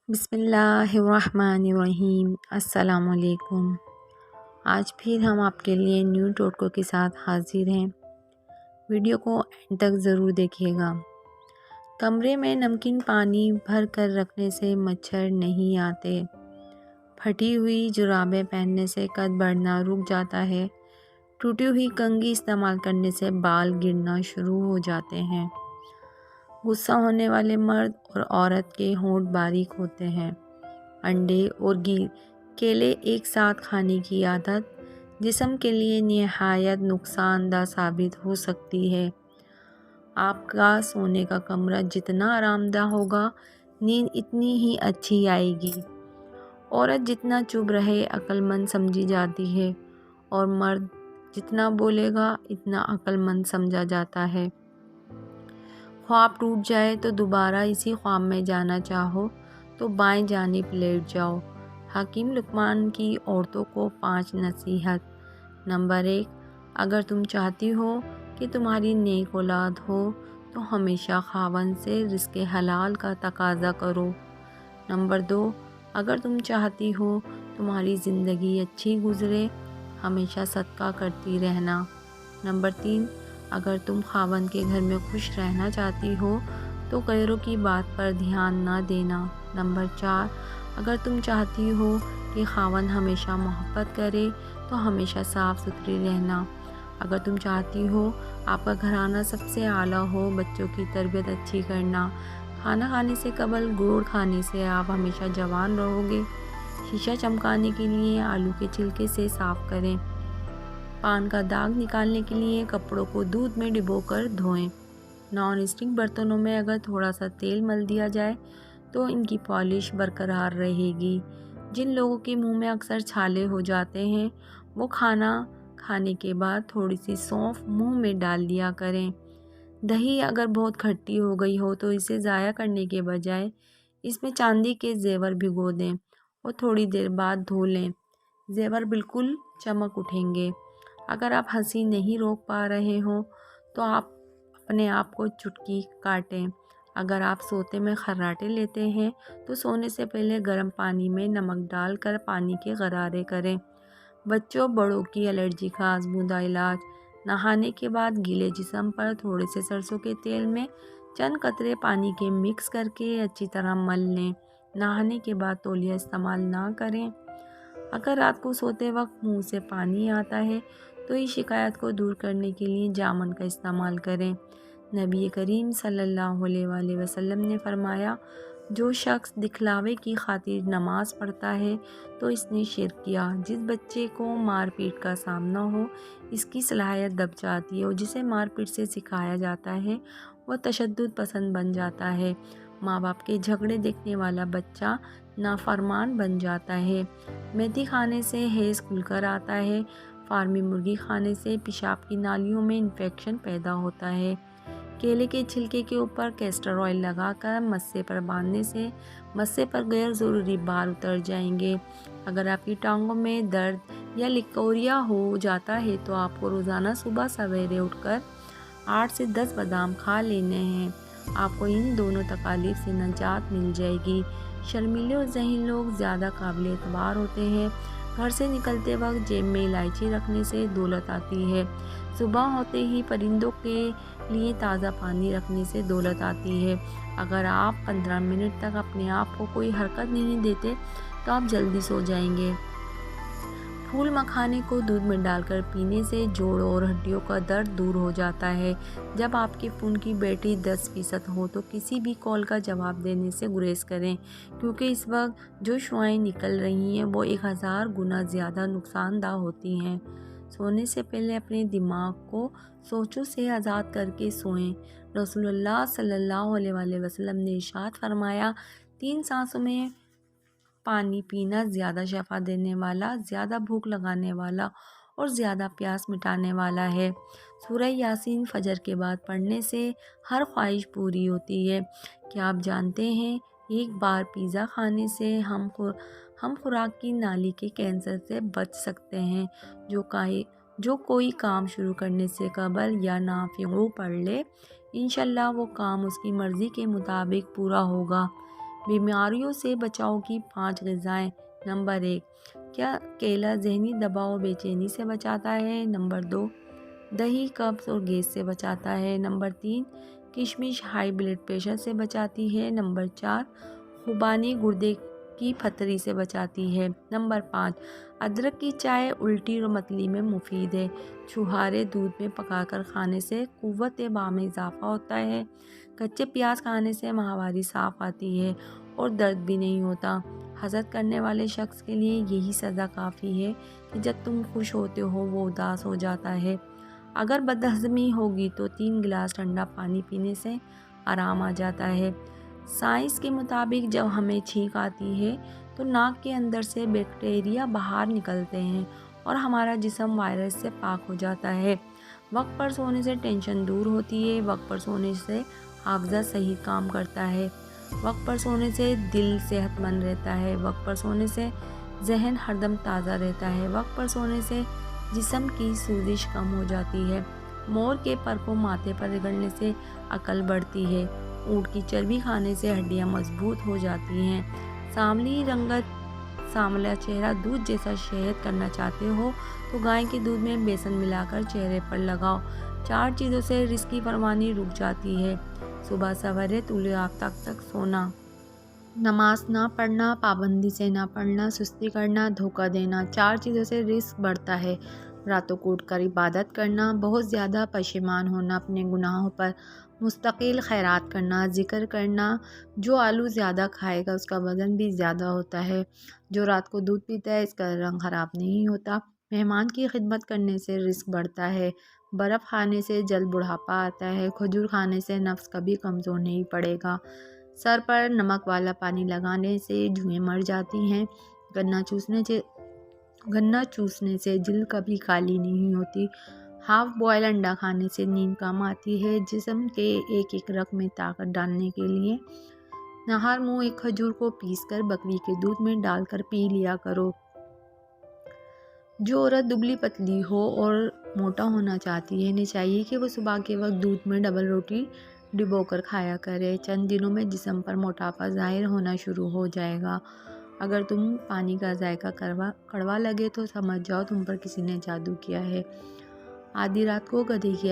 بسم اللہ الرحمن الرحیم۔ السلام علیکم۔ آج پھر ہم آپ کے لیے نیو ٹوٹکوں کے ساتھ حاضر ہیں۔ ویڈیو کو اینڈ تک ضرور دیکھیے گا۔ کمرے میں نمکین پانی بھر کر رکھنے سے مچھر نہیں آتے۔ پھٹی ہوئی جرابیں پہننے سے قد بڑھنا رک جاتا ہے۔ ٹوٹی ہوئی کنگھی استعمال کرنے سے بال گرنا شروع ہو جاتے ہیں۔ غصہ ہونے والے مرد اور عورت کے ہونٹ باریک ہوتے ہیں۔ انڈے اور کیلے ایک ساتھ کھانے کی عادت جسم کے لیے نہایت نقصان دہ ثابت ہو سکتی ہے۔ آپ کا سونے کا کمرہ جتنا آرام دہ ہوگا، نیند اتنی ہی اچھی آئے گی۔ عورت جتنا چپ رہے عقل مند سمجھی جاتی ہے اور مرد جتنا بولے گا اتنا عقل مند سمجھا جاتا ہے۔ خواب ٹوٹ جائے تو دوبارہ اسی خواب میں جانا چاہو تو بائیں جانب لیٹ جاؤ۔ حکیم لقمان کی عورتوں کو 5 نصیحت۔ نمبر 1، اگر تم چاہتی ہو کہ تمہاری نیک اولاد ہو تو ہمیشہ خاوند سے رزق حلال کا تقاضا کرو۔ نمبر 2، اگر تم چاہتی ہو تمہاری زندگی اچھی گزرے، ہمیشہ صدقہ کرتی رہنا۔ نمبر 3، اگر تم خاوند کے گھر میں خوش رہنا چاہتی ہو تو غیروں کی بات پر دھیان نہ دینا۔ نمبر 4، اگر تم چاہتی ہو کہ خاوند ہمیشہ محبت کرے تو ہمیشہ صاف ستھری رہنا۔ اگر تم چاہتی ہو آپ کا گھرانہ سب سے اعلیٰ ہو، بچوں کی تربیت اچھی کرنا۔ کھانا کھانے سے قبل گڑ کھانے سے آپ ہمیشہ جوان رہو گے۔ شیشہ چمکانے کے لیے آلو کے چھلکے سے صاف کریں۔ پان کا داغ نکالنے کے لیے کپڑوں کو دودھ میں ڈبو کر دھوئیں۔ نان اسٹک برتنوں میں اگر تھوڑا سا تیل مل دیا جائے تو ان کی پالش برقرار رہے گی۔ جن لوگوں کے منہ میں اکثر چھالے ہو جاتے ہیں وہ کھانا کھانے کے بعد تھوڑی سی سونف منہ میں ڈال دیا کریں۔ دہی اگر بہت کھٹی ہو گئی ہو تو اسے ضائع کرنے کے بجائے اس میں چاندی کے زیور بھگو دیں اور تھوڑی دیر بعد دھو لیں۔ زیور بالکل چمک اٹھیں گے۔ اگر آپ ہنسی نہیں روک پا رہے ہوں تو آپ اپنے آپ کو چٹکی کاٹیں۔ اگر آپ سوتے میں خراٹے لیتے ہیں تو سونے سے پہلے گرم پانی میں نمک ڈال کر پانی کے غرارے کریں۔ بچوں بڑوں کی الرجی کا آزمودہ علاج۔ نہانے کے بعد گیلے جسم پر تھوڑے سے سرسوں کے تیل میں چند قطرے پانی کے مکس کر کے اچھی طرح مل لیں۔ نہانے کے بعد تولیہ استعمال نہ کریں۔ اگر رات کو سوتے وقت منہ سے پانی آتا ہے تو اس شکایت کو دور کرنے کے لیے جامن کا استعمال کریں۔ نبی کریم صلی اللہ علیہ وآلہ وسلم نے فرمایا، جو شخص دکھلاوے کی خاطر نماز پڑھتا ہے تو اس نے شرک کیا۔ جس بچے کو مار پیٹ کا سامنا ہو اس کی صلاحیت دب جاتی ہے اور جسے مار پیٹ سے سکھایا جاتا ہے وہ تشدد پسند بن جاتا ہے۔ ماں باپ کے جھگڑے دیکھنے والا بچہ نافرمان بن جاتا ہے۔ میتھی کھانے سے حیض کھل کر آتا ہے۔ فارمی مرغی کھانے سے پیشاب کی نالیوں میں انفیکشن پیدا ہوتا ہے۔ کیلے کے چھلکے کے اوپر کیسٹر آئل لگا کر مسے پر باندھنے سے مسے پر غیر ضروری بال اتر جائیں گے۔ اگر آپ کی ٹانگوں میں درد یا لکوریا ہو جاتا ہے تو آپ کو روزانہ صبح سویرے اٹھ کر 8 سے 10 بادام کھا لینے ہیں۔ آپ کو ان دونوں تکالیف سے نجات مل جائے گی۔ شرمیلے اور ذہین لوگ زیادہ قابل اعتبار ہوتے ہیں۔ گھر سے نکلتے وقت جیب میں الائچی رکھنے سے دولت آتی ہے۔ صبح ہوتے ہی پرندوں کے لیے تازہ پانی رکھنے سے دولت آتی ہے۔ اگر آپ 15 منٹ تک اپنے آپ کو کوئی حرکت نہیں دیتے تو آپ جلدی سو جائیں گے۔ پھول مکھانے کو دودھ میں ڈال کر پینے سے جوڑوں اور ہڈیوں کا درد دور ہو جاتا ہے۔ جب آپ کے فون کی بیٹری 10% ہو تو کسی بھی کال کا جواب دینے سے گریز کریں، کیونکہ اس وقت جو شعاعیں نکل رہی ہیں وہ 1000 گنا زیادہ نقصان دہ ہوتی ہیں۔ سونے سے پہلے اپنے دماغ کو سوچوں سے آزاد کر کے سوئیں۔ رسول اللہ صلی اللہ علیہ وآلہ وسلم نے ارشاد فرمایا، 3 سانسوں میں پانی پینا زیادہ شفا دینے والا، زیادہ بھوک لگانے والا اور زیادہ پیاس مٹانے والا ہے۔ سورہ یاسین فجر کے بعد پڑھنے سے ہر خواہش پوری ہوتی ہے۔ کیا آپ جانتے ہیں ایک بار پیزا کھانے سے ہم خوراک کی نالی کے کینسر سے بچ سکتے ہیں؟ جو کوئی کام شروع کرنے سے قبل یا نافع پڑھ لے، انشاءاللہ وہ کام اس کی مرضی کے مطابق پورا ہوگا۔ بیماریوں سے بچاؤ کی 5 غذائیں۔ نمبر 1، کیا کیلا ذہنی دباؤ اور بے چینی سے بچاتا ہے؟ نمبر 2، دہی قبض اور گیس سے بچاتا ہے۔ نمبر 3، کشمش ہائی بلڈ پریشر سے بچاتی ہے۔ نمبر 4، خوبانی گردے کی پتھری سے بچاتی ہے۔ نمبر 5، ادرک کی چائے الٹی اور متلی میں مفید ہے۔ چھہارے دودھ میں پکا کر کھانے سے قوت باہ میں اضافہ ہوتا ہے۔ کچے پیاز کھانے سے ماہواری صاف آتی ہے اور درد بھی نہیں ہوتا۔ حسد کرنے والے شخص کے لیے یہی سزا کافی ہے کہ جب تم خوش ہوتے ہو وہ اداس ہو جاتا ہے۔ اگر بدہضمی ہوگی تو 3 گلاس ٹھنڈا پانی پینے سے آرام آ جاتا ہے۔ سائنس کے مطابق جب ہمیں چھینک آتی ہے تو ناک کے اندر سے بیکٹیریا باہر نکلتے ہیں اور ہمارا جسم وائرس سے پاک ہو جاتا ہے۔ وقت پر سونے سے ٹینشن دور ہوتی ہے۔ وقت پر سونے سے حافظہ صحیح کام کرتا ہے۔ وقت پر سونے سے دل صحت مند رہتا ہے۔ وقت پر سونے سے ذہن ہردم تازہ رہتا ہے۔ وقت پر سونے سے جسم کی سوزش کم ہو جاتی ہے۔ مور کے پر کو ماتھے پر رگڑنے سے عقل بڑھتی ہے۔ اونٹ کی چربی کھانے سے ہڈیاں مضبوط ہو جاتی ہیں۔ سانولی رنگت سانولا چہرہ دودھ جیسا صحت کرنا چاہتے ہو تو گائے کے دودھ میں بیسن ملا کر چہرے پر لگاؤ۔ 4 چیزوں سے رزق کی فراوانی رک جاتی ہے۔ صبح سویرے طلوع آفتاب تک سونا، نماز نہ پڑھنا، پابندی سے نہ پڑھنا، سستی کرنا، دھوکہ دینا۔ 4 چیزوں سے رزق بڑھتا ہے۔ راتوں کو اٹھ کر عبادت کرنا، بہت زیادہ پشیمان ہونا اپنے گناہوں پر، مستقل خیرات کرنا، ذکر کرنا۔ جو آلو زیادہ کھائے گا اس کا وزن بھی زیادہ ہوتا ہے۔ جو رات کو دودھ پیتا ہے اس کا رنگ خراب نہیں ہوتا۔ مہمان کی خدمت کرنے سے رزق بڑھتا ہے۔ برف کھانے سے جلد بڑھاپا آتا ہے۔ کھجور کھانے سے نفس کبھی کمزور نہیں پڑے گا۔ سر پر نمک والا پانی لگانے سے جوئیں مر جاتی ہیں۔ گنا چوسنے سے جلد کبھی کالی نہیں ہوتی۔ ہاف بوائل انڈا کھانے سے نیند کم آتی ہے۔ جسم کے ایک ایک رگ میں طاقت ڈالنے کے لیے نہار منہ ایک کھجور کو پیس کر بکری کے دودھ میں ڈال کر پی لیا کرو۔ جو عورت دبلی پتلی ہو اور موٹا ہونا چاہتی ہے انہیں چاہیے کہ وہ صبح کے وقت دودھ میں ڈبل روٹی ڈبو کر کھایا کرے۔ چند دنوں میں جسم پر موٹاپا ظاہر ہونا شروع ہو جائے گا۔ اگر تم پانی کا ذائقہ کڑوا لگے تو سمجھ جاؤ تم پر کسی نے جادو کیا ہے۔ آدھی رات کو گدھے کی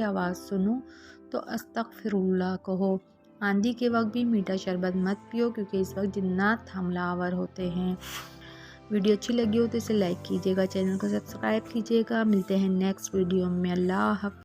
آواز سنو تو استغفر اللہ کہو۔ آندھی کے وقت بھی میٹھا شربت مت پیو کیونکہ اس وقت جنات حملہ آور ہوتے ہیں۔ ویڈیو اچھی لگی ہو تو اسے لائک کیجیے گا، چینل کو سبسکرائب کیجیے گا۔ ملتے ہیں نیکسٹ ویڈیو میں۔ اللہ حافظ۔